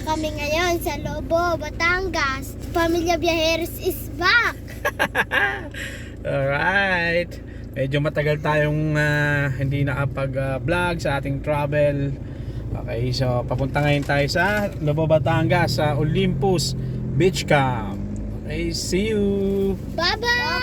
kami ngayon sa Lobo, Batangas. Pamilya Viajeros is back! Alright. Medyo matagal tayong hindi nakapag-vlog sa ating travel. Okay, so papunta ngayon tayo sa Lobo, Batangas sa Olympus Beach Camp. Okay, see you! Bye-bye!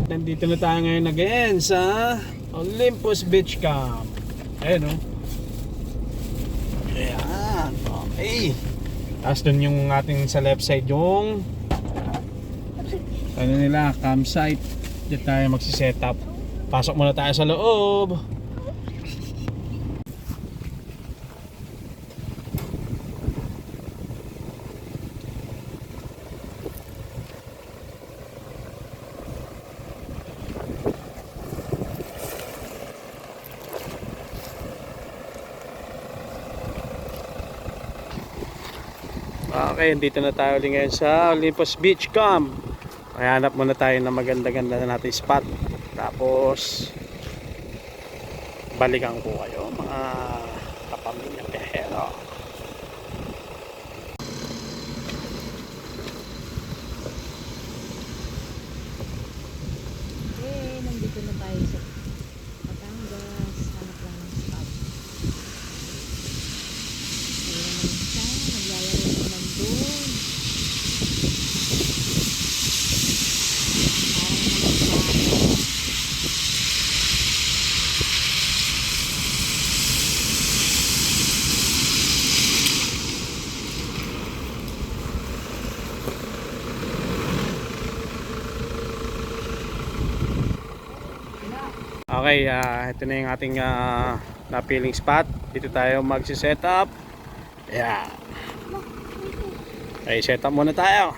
Nandito na tayo ngayon again sa Olympus Beach Camp. Ayan o. Ayan. Okay. Tapos dun yung ating sa left side yung ano nila, campsite. Diyan tayo magsiset up. Pasok muna tayo sa loob. Okay, dito na tayo ulit ngayon sa Olympus Beach Camp. Hanap muna tayo ng maganda-ganda na natin spot. Tapos balikan ko kayo mga kapamilya pehero. Okay, nandito na tayo sa Batangas. Hanap lang ng spot. Ayun naman siya. Naglalaro naman doon. Parang naman sa Okay, ito na yung ating napiling spot. Dito tayo magsi-set up. Yeah. Okay, set up muna tayo.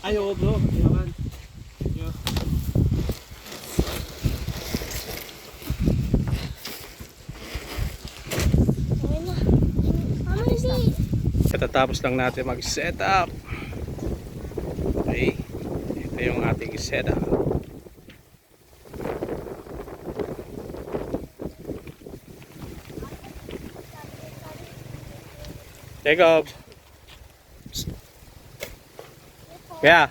Ay, oo bro. Yaman. Yo. Okay na. Mama, hindi. Katatapos lang natin mag-set up. Okay. Ito yung ating setup. Jacob. Kaya.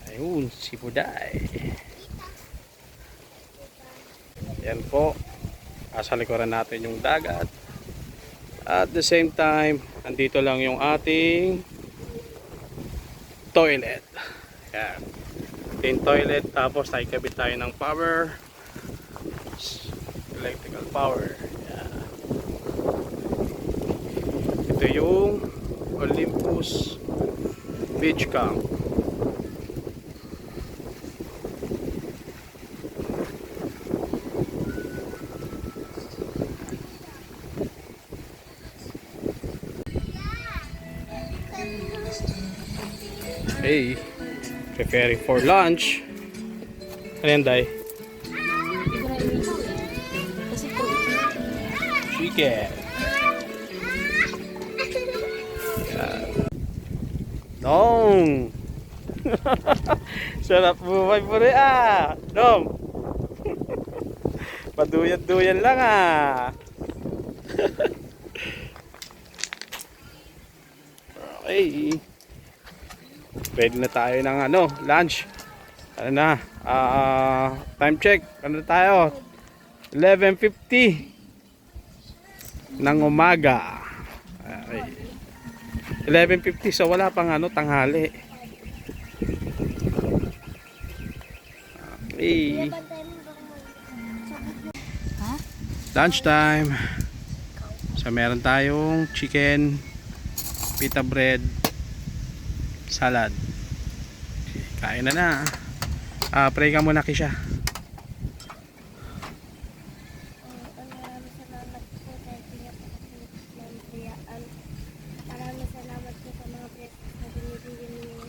Ayun, si Buday. Yan po. Sa likuran natin yung dagat. At the same time, andito lang yung ating toilet. Yan. Yung toilet, tapos nakikabit tayo ng power. Electrical power. Yan. Ito yung Olympus Beach Camp. Hey, preparing for lunch. Ano yan, Day? Hindi ko na inisip eh. Kasi Chicken. Dong! Sarap buhay po rin Dong! Paduyan-duyan lang Okay. Pwede na tayo ng lunch. Ano na? Time check. Ano na tayo? 11:50 ng umaga. Okay. 11:50, so wala pang tanghali. Okay. Lunch time. So meron tayong chicken, pita bread, salad. Kain na. Pray ka muna, Kisha. Maraming salamat po sa mga blessings na binibigyan niyo.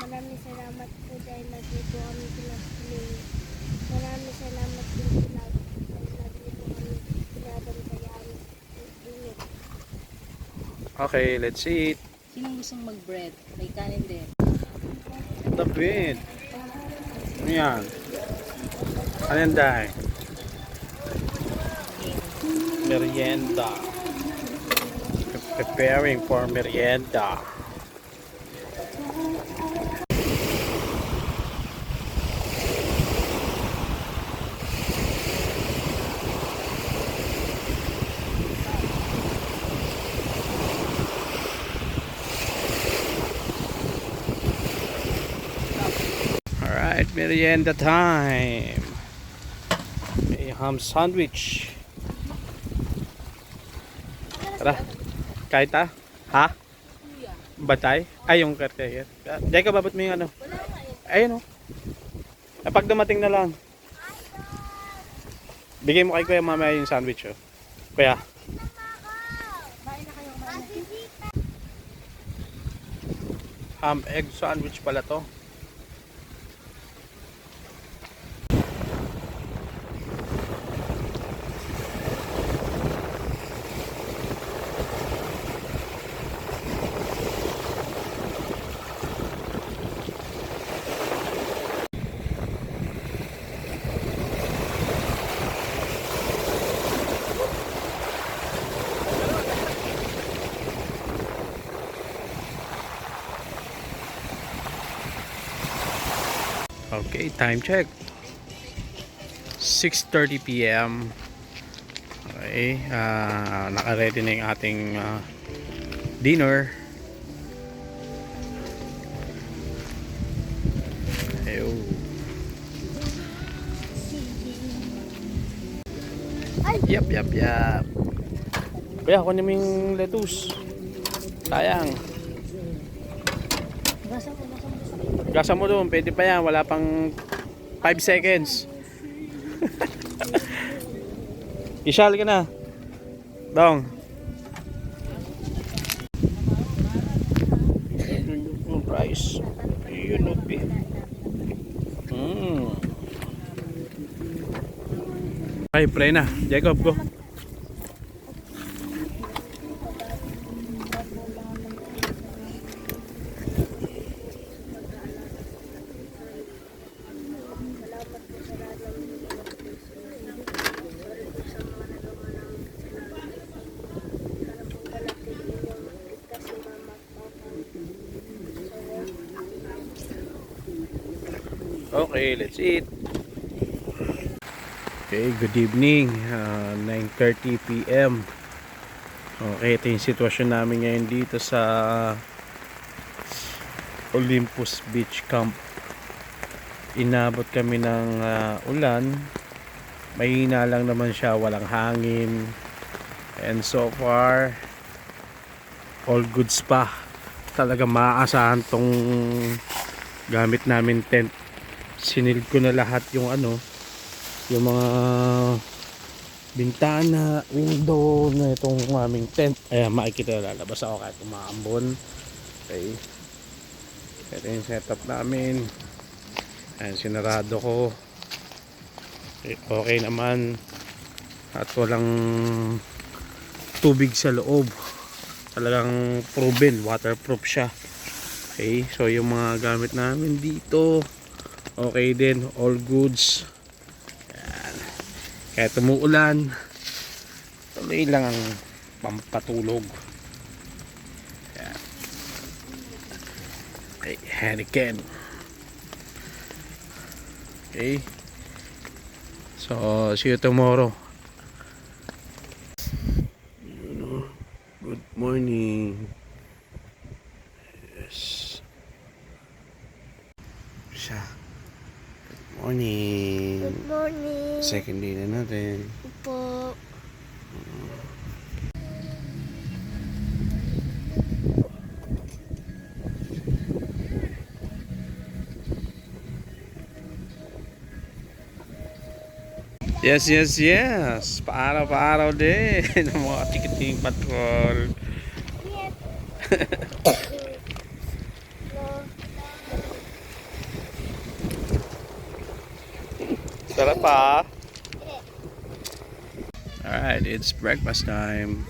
Maraming salamat po dahil lagi po kami pinapili. Maraming salamat po lagi dahil lagi po kami pinabantayan. Init. Okay, let's eat. sinong gustong mag-bread? May kanin din. The bread. Ano yan? Ano yan, Day? Merienda. Preparing for merienda. Alright, merienda time. May ham sandwich. Tara, kahit ha? Batay? Ay, yung cartier. Diyan ka babot mo yung ayun Pag dumating na lang. Bigay mo kay Kuya mamaya yung sandwich Kuya. Ham egg sandwich pala to. Okay, time check. 6:30 PM. Okay, naka-ready na yung ating dinner. Ayun. Yap. Kuya, kunin mo yung lettuce. Sayang. Gasa mo doon, pwede pa yan. Wala pang 5 seconds. Isyal ka na. Dong. Ay, pray na. Jacob, go. Okay, let's eat. Okay, good evening. 9:30 PM. Okay, ito yung sitwasyon namin ngayon dito sa Olympus Beach Camp. Inabot kami ng ulan. Mahina lang naman siya, walang hangin. And so far, all goods pa. Talaga maaasahan tong gamit namin tent. Sinilid ko na lahat yung yung mga bintana, window na itong aming tent. Ayan, makikita na lalabas ako kahit umaambon. Okay. Ito yung setup namin. Ayan, sinarado ko. Okay naman. At walang tubig sa loob. Talagang proven, waterproof siya. Okay, so yung mga gamit namin dito, okay din, all goods. Ayan. Kahit umuulan, tuloy lang ang pampatulog. Ayan. Okay, Hurricane. Okay. So, see you tomorrow. Good morning. Yes. Siya. Good morning. Good morning. Second day na natin. Po. Yes, yes, yes. Paaraw-paaraw din. Mga tikiting patrol. Yes. Sarap pa. Alright, it's breakfast time.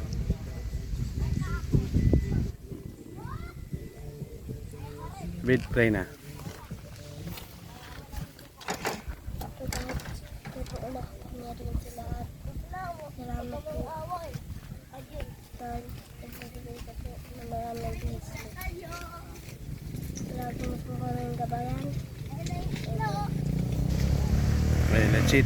Bid play na. Salamat po. Lagi mo po kaming gabayan. Okay, let's eat.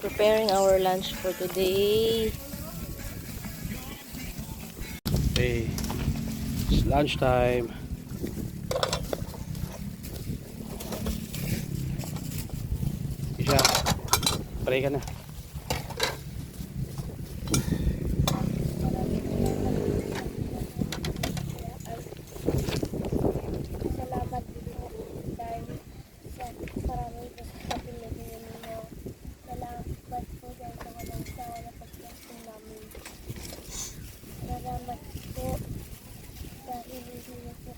Preparing our lunch for today. Okay, it's lunchtime. Isa, pray ka na. Salamat po dahil sa parami po sa pinagin mo. Salamat po dahil sa walang sawa na pagkasin namin. Salamat po dahil hindi niyo po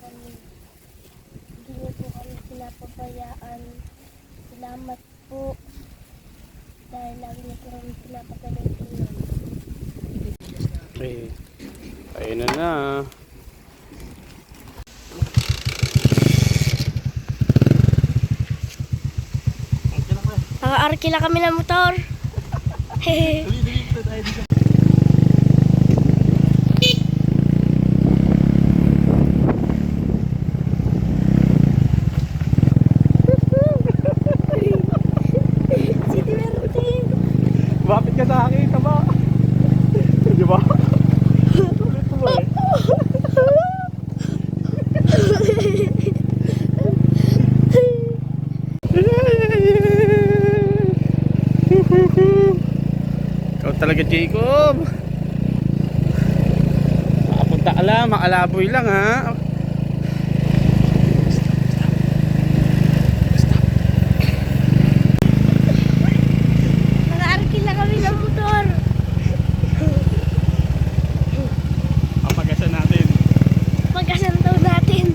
kami pinapabayaan. Salamat po dahil lagi niyo po kami pinapagalitan. Okay, ayun na. Naka-arkila kami ng motor. Hehe. Si Diverte. Bakit ka nakakita ba? Di ba? Ulit mo eh. talaga, Jacob. Makapunta ka lang, makalaboy lang ha. Nag-aarkin na kami ng motor. Papagasan natin. Pagkasan daw natin.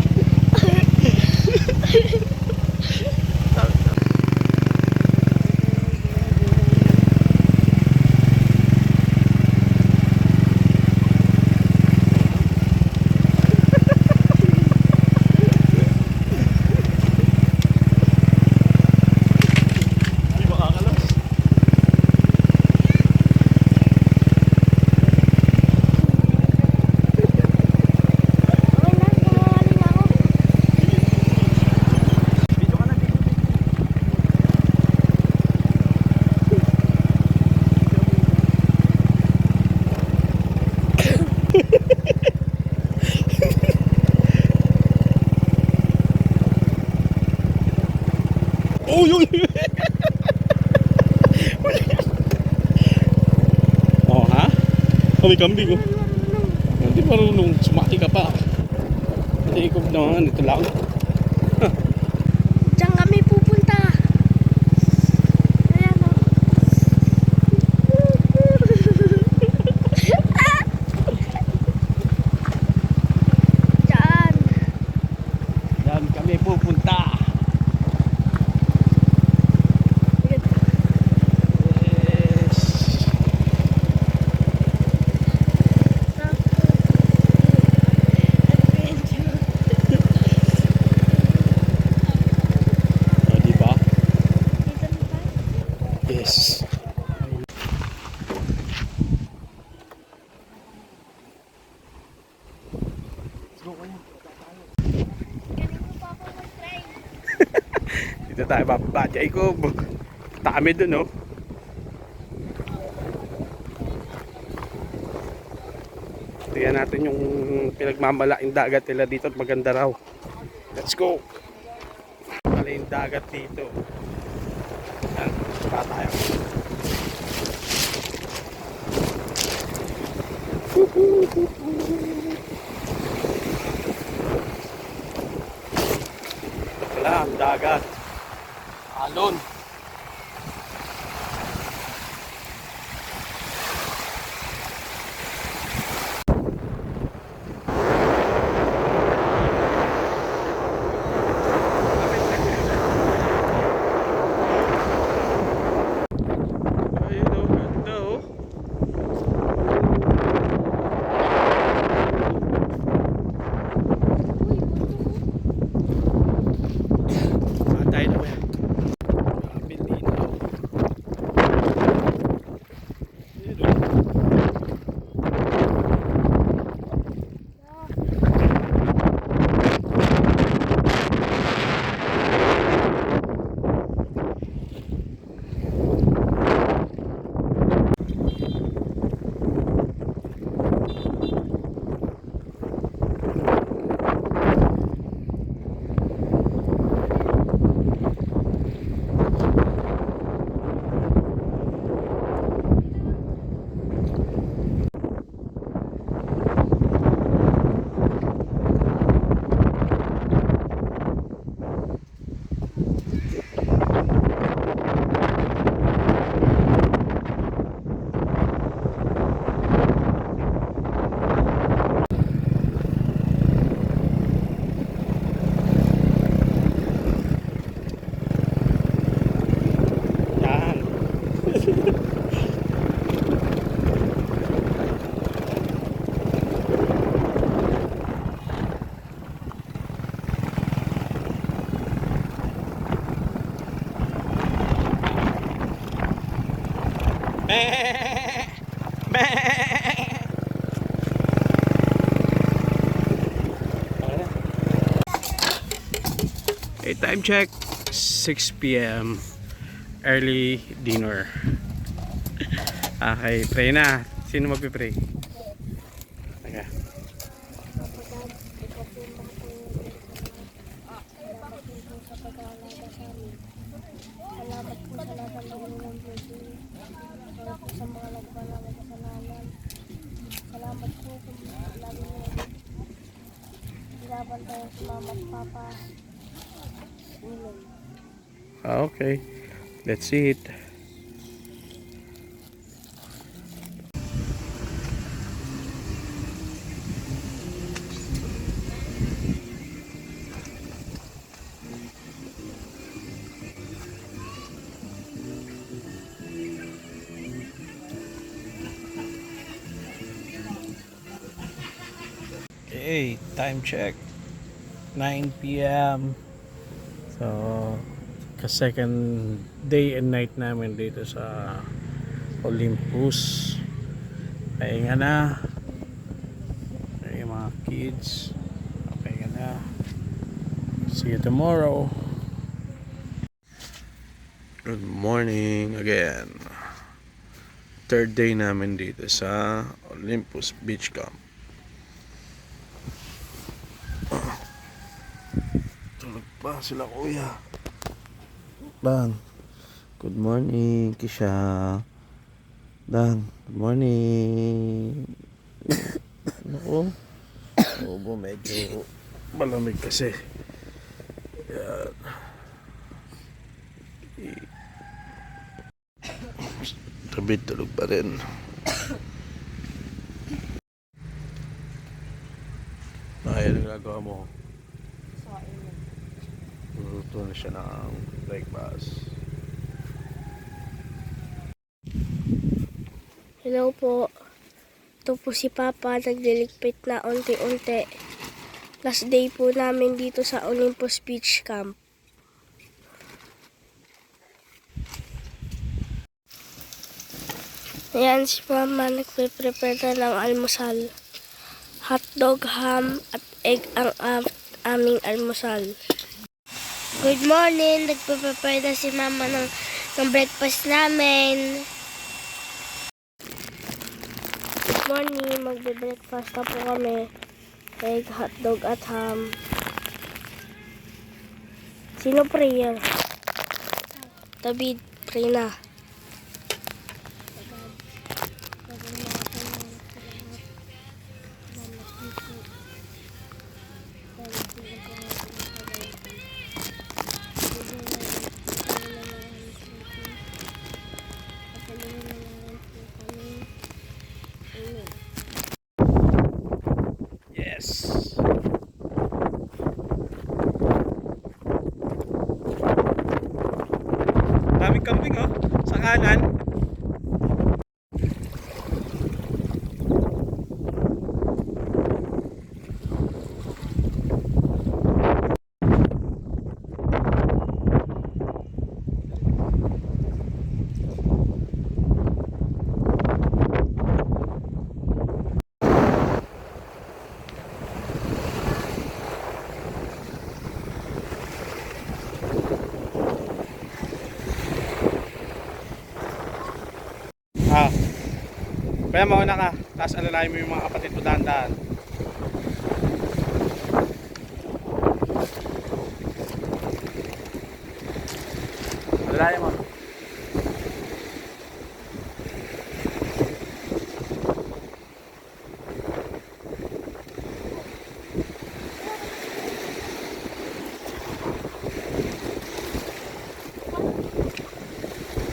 Hindi makakalas. Okay na, kumawaling ako. Dito ka na, dito. Uy, uy! Oh, ha? Kami kambing, oh. Hindi marunong. Sumati ka pa. Jacob naman. Ito lang. Diyan kami pupunta. Ayan o. Diyan. Yan kami pupunta. Yes. O, diba? Yes. Dito tayo bababa, Jacob. Tami dun, oh. Tingnan natin yung pinagmamalaking dagat nila dito at maganda raw. Let's go. Pala yung dagat dito. Yan, pa tayo. Wala, ang dagat. Alon. Ayun, oh, ganda, oh. Patay na ba yan? Grabe, linaw. Ayun, oh. Yan. Meh! Meh! Okay, time check 6 p.m. Early dinner. Okay, pray na. Sino magpipray? Okay. Salamat po sa lahat ng Panginoon Diyos. Salamat po sa mga nagpalawag binabantayan si mama at papa. Ulam. Okay. Let's see it. Okay, time check. 9 p.m. So, ka-second day and night namin dito sa Olympus. Pahinga na. Yung mga kids. Pahinga na. See you tomorrow. Good morning again. Third day namin dito sa Olympus Beach Camp. Tulog pa sila kuya. Dan. Good morning, Kisha. Dan, good morning. Naku. Obo, medyo malamig kasi. Yan. Tabid, tulog pa rin. Ay, ano ginagawa mo? Luluto na siya ng breakfast. Hello po. Ito po si Papa, nagliligpit na unti-unti. Last day po namin dito sa Olympus Beach Camp. Ayan si Mama, nagpe-prepare na ng almusal. Hotdog, ham, at egg ang aming almusal. Good morning! Nagpe-prepare na si Mama ng breakfast namin. Good morning! Magbe-breakfast na po kami. Egg, hotdog, at ham. Sino prayer? David, pray na. Yes! Daming kambing oh, sa kanan. Ah. Kaya mauna ka, tapos alalayan mo yung mga kapatid mo dahan-dahan. Alalayan mo.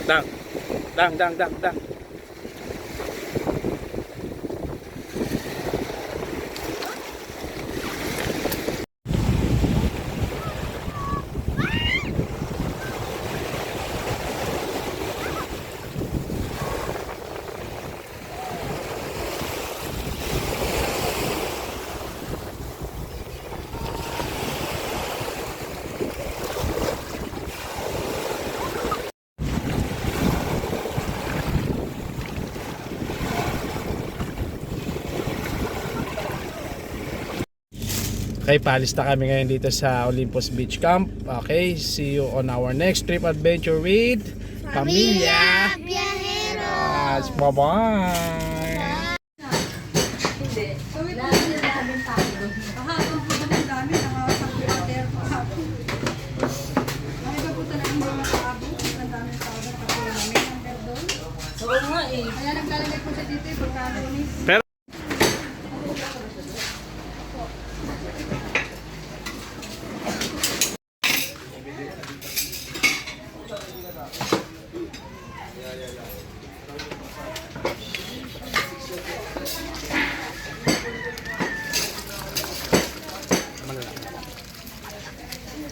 Dang. Dang, dang, dang, dang. Okay, paalis na kami ngayon dito sa Olympus Beach Camp. Okay, see you on our next trip adventure with Pamilya Viajeros. Bye-bye! Pero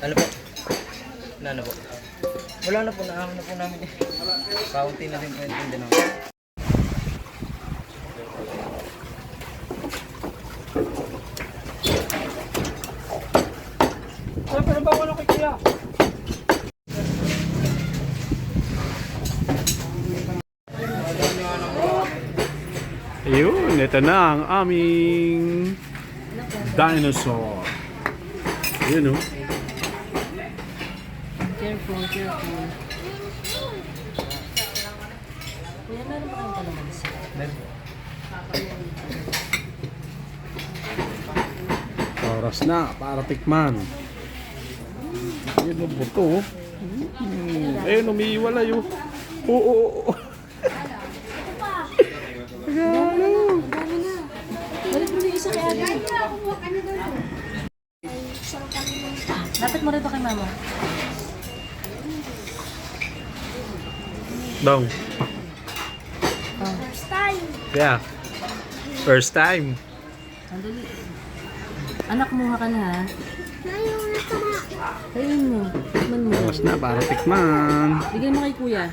Ano po? Ano po? Wala na po, naahon na po namin eh. Kaunti na rin po yung tinda namin. Pero ba wala kay kuya? Ayun, ito na ang aming dinosaur. Ayun, oh. Careful, careful. Kuya, meron pa kayong kalamansi? Oras na para tikman. Ayun, ang buto, oh. Ayun, umiiwalay, oh. Oo. Balik mo yung isa kay Ate. Dapat mo rin ito kay Mama. Dong. Oh, First time. Yeah. First time. sandali. Anak, kumuha ka na ha. Ngayon na tama. Kainin mo. Tikman mo. Oras na para tikman. Bigyan mo kay Kuya.